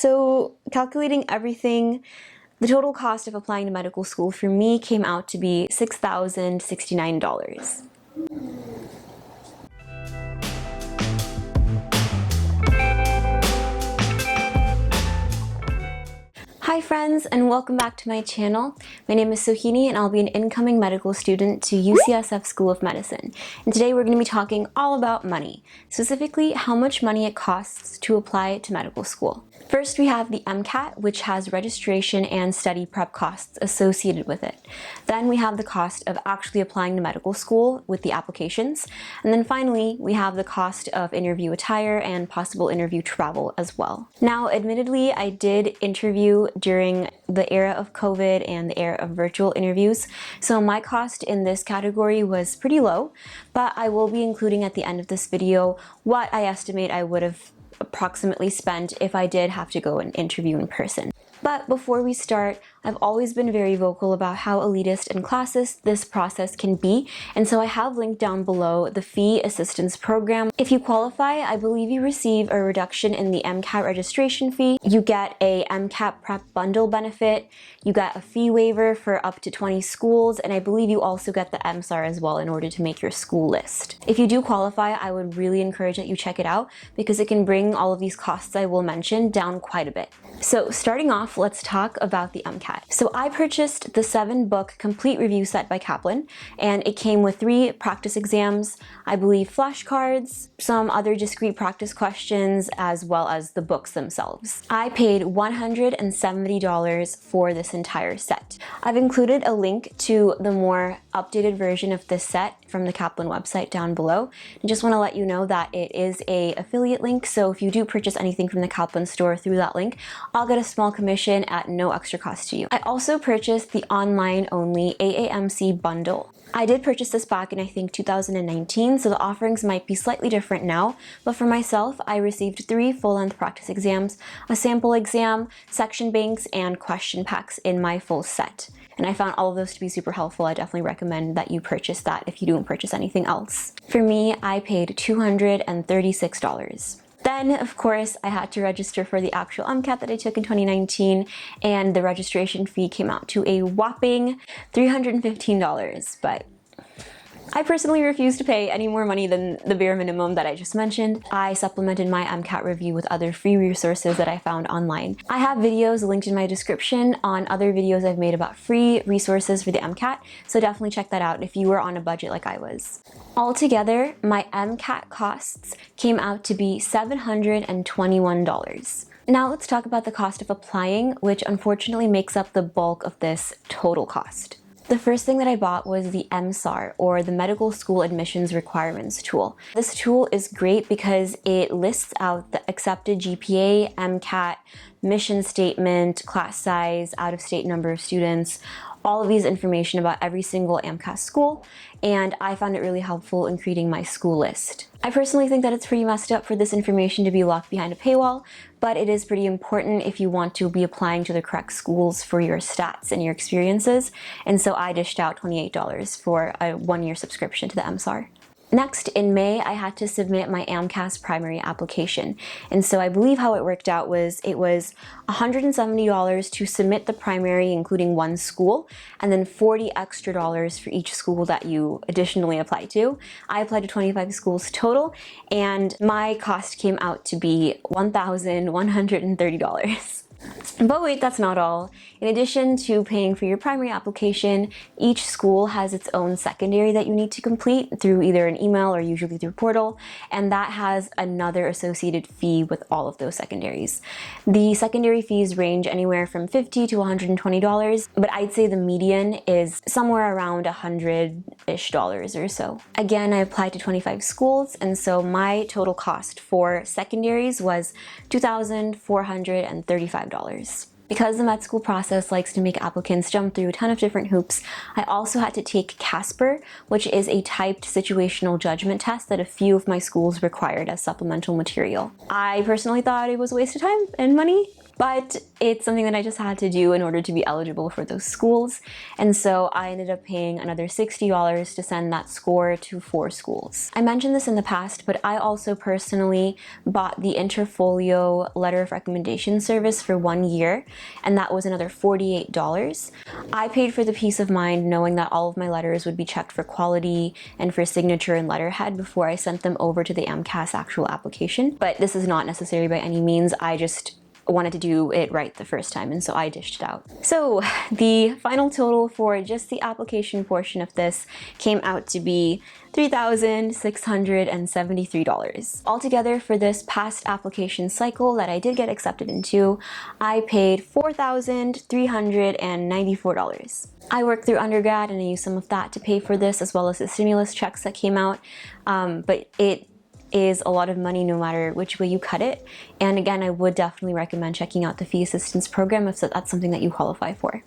So calculating everything, the total cost of applying to medical school for me came out to be $6,069. Hi friends, and welcome back to my channel. My name is Sohini and I'll be an incoming medical student to UCSF School of Medicine. And today we're going to be talking all about money, specifically how much money it costs to apply to medical school. First, we have the MCAT, which has registration and study prep costs associated with it. Then we have the cost of actually applying to medical school with the applications. And then finally, we have the cost of interview attire and possible interview travel as well. Now, admittedly, I did interview during the era of COVID and the era of virtual interviews, so my cost in this category was pretty low, but I will be including at the end of this video what I estimate I would have approximately spent if I did have to go and interview in person. But before we start, I've always been very vocal about how elitist and classist this process can be, and so I have linked down below the fee assistance program. If you qualify, I believe you receive a reduction in the MCAT registration fee, you get a MCAT prep bundle benefit, you get a fee waiver for up to 20 schools, and I believe you also get the MSAR as well in order to make your school list. If you do qualify, I would really encourage that you check it out because it can bring all of these costs I will mention down quite a bit. So starting off, let's talk about the MCAT. So I purchased the 7-book complete review set by Kaplan, and it came with 3 practice exams, I believe flashcards, some other discrete practice questions, as well as the books themselves. I paid $170 for this entire set. I've included a link to the more updated version of this set from the Kaplan website down below. I just want to let you know that it is an affiliate link, so if you do purchase anything from the Kaplan store through that link, I'll get a small commission at no extra cost to you. I also purchased the online-only AAMC bundle. I did purchase this back in I think 2019, so the offerings might be slightly different now, but for myself, I received 3 full-length practice exams, a sample exam, section banks, and question packs in my full set. And I found all of those to be super helpful. I definitely recommend that you purchase that if you don't purchase anything else. For me, I paid $236. Then, of course, I had to register for the actual MCAT that I took in 2019, and the registration fee came out to a whopping $315, but I personally refuse to pay any more money than the bare minimum that I just mentioned. I supplemented my MCAT review with other free resources that I found online. I have videos linked in my description on other videos I've made about free resources for the MCAT, so definitely check that out if you were on a budget like I was. Altogether, my MCAT costs came out to be $721. Now let's talk about the cost of applying, which unfortunately makes up the bulk of this total cost. The first thing that I bought was the MSAR, or the Medical School Admissions Requirements tool. This tool is great because it lists out the accepted GPA, MCAT, mission statement, class size, out-of-state number of students, all of these information about every single AMCAS school, and I found it really helpful in creating my school list. I personally think that it's pretty messed up for this information to be locked behind a paywall, but it is pretty important if you want to be applying to the correct schools for your stats and your experiences, and so I dished out $28 for a 1-year subscription to the MSAR. Next, in May, I had to submit my AMCAS primary application. And so I believe how it worked out was it was $170 to submit the primary, including 1 school, and then $40 extra for each school that you additionally apply to. I applied to 25 schools total, and my cost came out to be $1,130. But wait, that's not all. In addition to paying for your primary application, each school has its own secondary that you need to complete through either an email or usually through portal, and that has another associated fee with all of those secondaries. The secondary fees range anywhere from $50 to $120, but I'd say the median is somewhere around $100-ish or so. Again, I applied to 25 schools, and so my total cost for secondaries was $2,435. Because the med school process likes to make applicants jump through a ton of different hoops, I also had to take CASPER, which is a typed situational judgment test that a few of my schools required as supplemental material. I personally thought it was a waste of time and money, but it's something that I just had to do in order to be eligible for those schools. And so I ended up paying another $60 to send that score to 4 schools. I mentioned this in the past, but I also personally bought the Interfolio letter of recommendation service for 1 year, and that was another $48. I paid for the peace of mind knowing that all of my letters would be checked for quality and for signature and letterhead before I sent them over to the MCAS actual application. But this is not necessary by any means. I just wanted to do it right the first time, and so I dished it out. So the final total for just the application portion of this came out to be $3,673. Altogether for this past application cycle that I did get accepted into, I paid $4,394. I worked through undergrad and I used some of that to pay for this, as well as the stimulus checks that came out, but it is a lot of money no matter which way you cut it. And again, I would definitely recommend checking out the fee assistance program if that's something that you qualify for.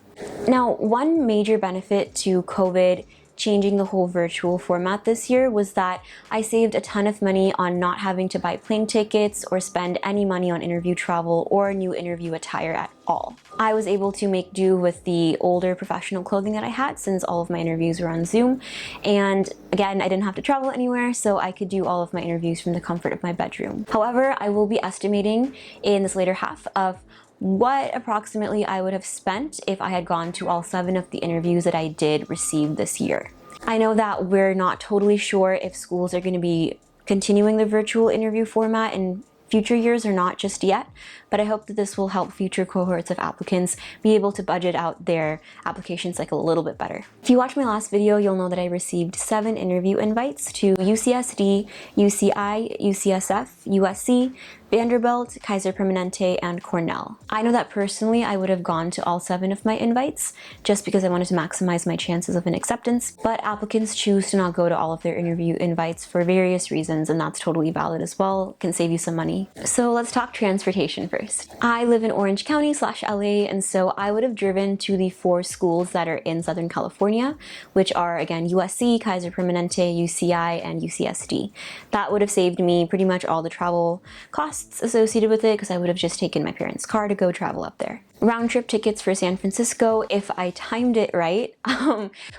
Now, one major benefit to COVID changing the whole virtual format this year was that I saved a ton of money on not having to buy plane tickets or spend any money on interview travel or new interview attire at all. I was able to make do with the older professional clothing that I had since all of my interviews were on Zoom. And again, I didn't have to travel anywhere, so I could do all of my interviews from the comfort of my bedroom. However, I will be estimating in this later half of what approximately I would have spent if I had gone to all 7 of the interviews that I did receive this year. I know that we're not totally sure if schools are going to be continuing the virtual interview format in future years or not just yet, but I hope that this will help future cohorts of applicants be able to budget out their application cycle a little bit better. If you watched my last video, you'll know that I received 7 interview invites to UCSD, UCI, UCSF, USC, Vanderbilt, Kaiser Permanente, and Cornell. I know that personally I would have gone to all 7 of my invites just because I wanted to maximize my chances of an acceptance, but applicants choose to not go to all of their interview invites for various reasons, and that's totally valid as well. It can save you some money. So let's talk transportation first. I live in Orange County / LA, and so I would have driven to the 4 schools that are in Southern California, which are again USC, Kaiser Permanente, UCI, and UCSD. That would have saved me pretty much all the travel costs associated with it because I would have just taken my parents' car to go travel up there. Round trip tickets for San Francisco, if I timed it right,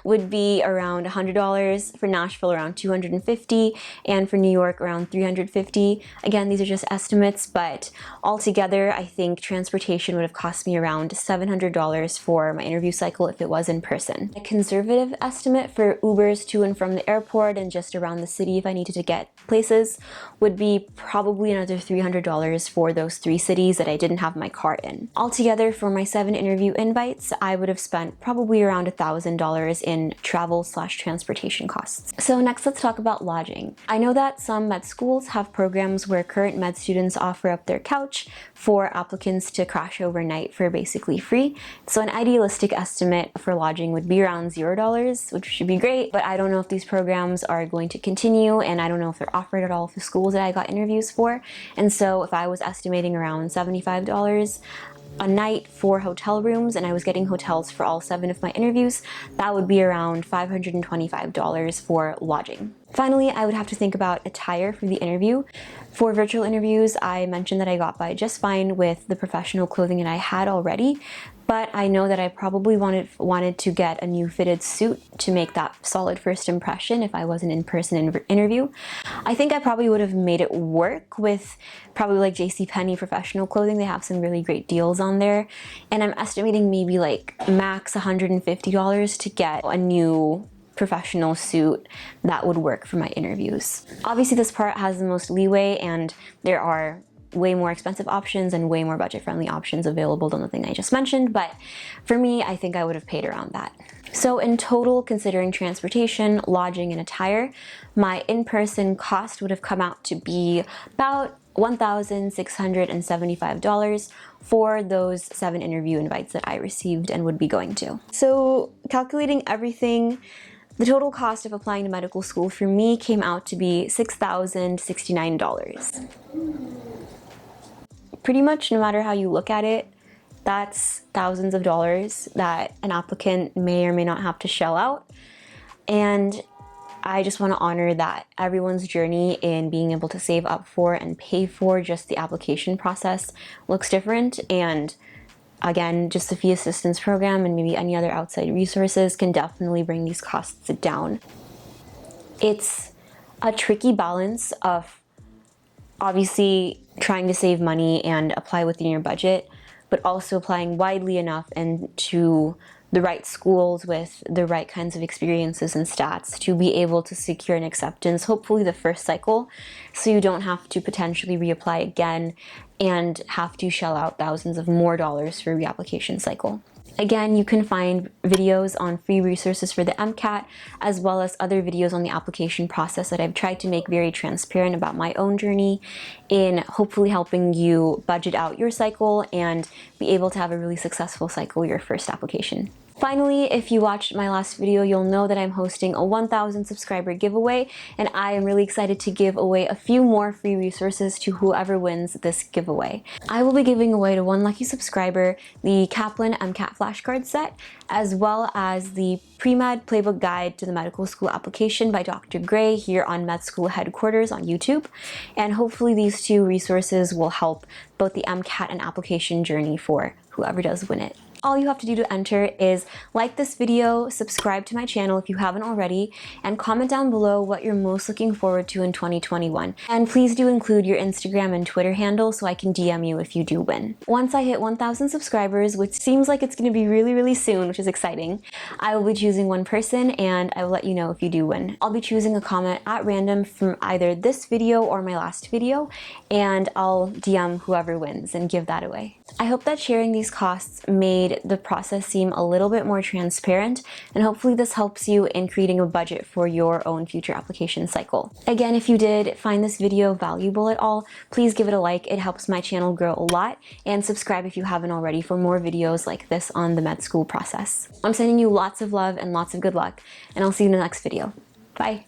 would be around $100, for Nashville around $250, and for New York around $350. Again, these are just estimates, but altogether I think transportation would have cost me around $700 for my interview cycle if it was in person. A conservative estimate for Ubers to and from the airport and just around the city if I needed to get places would be probably another $300 for those 3 cities that I didn't have my car in. Altogether, for my 7 interview invites, I would have spent probably around $1,000 in travel / transportation costs. So next, let's talk about lodging. I know that some med schools have programs where current med students offer up their couch for applicants to crash overnight for basically free. So an idealistic estimate for lodging would be around $0, which should be great, but I don't know if these programs are going to continue, and I don't know if they're offered at all of the schools that I got interviews for. And so if I was estimating around $75 a night for hotel rooms, and I was getting hotels for all 7 of my interviews, that would be around $525 for lodging. Finally, I would have to think about attire for the interview. For virtual interviews, I mentioned that I got by just fine with the professional clothing that I had already, but I know that I probably wanted to get a new fitted suit to make that solid first impression if I was an in-person interview. I think I probably would have made it work with probably like JCPenney professional clothing. They have some really great deals on there, and I'm estimating maybe like max $150 to get a new professional suit that would work for my interviews. Obviously, this part has the most leeway, and there are way more expensive options and way more budget-friendly options available than the thing I just mentioned, but for me, I think I would have paid around that. So in total, considering transportation, lodging, and attire, my in-person cost would have come out to be about $1,675 for those 7 interview invites that I received and would be going to. So calculating everything, the total cost of applying to medical school for me came out to be $6,069. Pretty much no matter how you look at it, that's thousands of dollars that an applicant may or may not have to shell out. And I just want to honor that everyone's journey in being able to save up for and pay for just the application process looks different, and again, just the fee assistance program and maybe any other outside resources can definitely bring these costs down. It's a tricky balance of obviously trying to save money and apply within your budget, but also applying widely enough and to the right schools with the right kinds of experiences and stats to be able to secure an acceptance, hopefully the first cycle, so you don't have to potentially reapply again and have to shell out thousands of more dollars for a reapplication cycle. Again, you can find videos on free resources for the MCAT, as well as other videos on the application process that I've tried to make very transparent about my own journey in hopefully helping you budget out your cycle and be able to have a really successful cycle your first application. Finally, if you watched my last video, you'll know that I'm hosting a 1,000 subscriber giveaway, and I am really excited to give away a few more free resources to whoever wins this giveaway. I will be giving away to one lucky subscriber the Kaplan MCAT flashcard set, as well as the Pre-Med Playbook Guide to the Medical School Application by Dr. Gray here on Med School Headquarters on YouTube. And hopefully these two resources will help both the MCAT and application journey for whoever does win it. All you have to do to enter is like this video, subscribe to my channel if you haven't already, and comment down below what you're most looking forward to in 2021. And please do include your Instagram and Twitter handle so I can DM you if you do win. Once I hit 1,000 subscribers, which seems like it's going to be really, really soon, which is exciting, I will be choosing one person and I will let you know if you do win. I'll be choosing a comment at random from either this video or my last video, and I'll DM whoever wins and give that away. I hope that sharing these costs made the process seem a little bit more transparent, and hopefully this helps you in creating a budget for your own future application cycle. Again, if you did find this video valuable at all, please give it a like. It helps my channel grow a lot, and subscribe if you haven't already for more videos like this on the med school process. I'm sending you lots of love and lots of good luck, and I'll see you in the next video. Bye.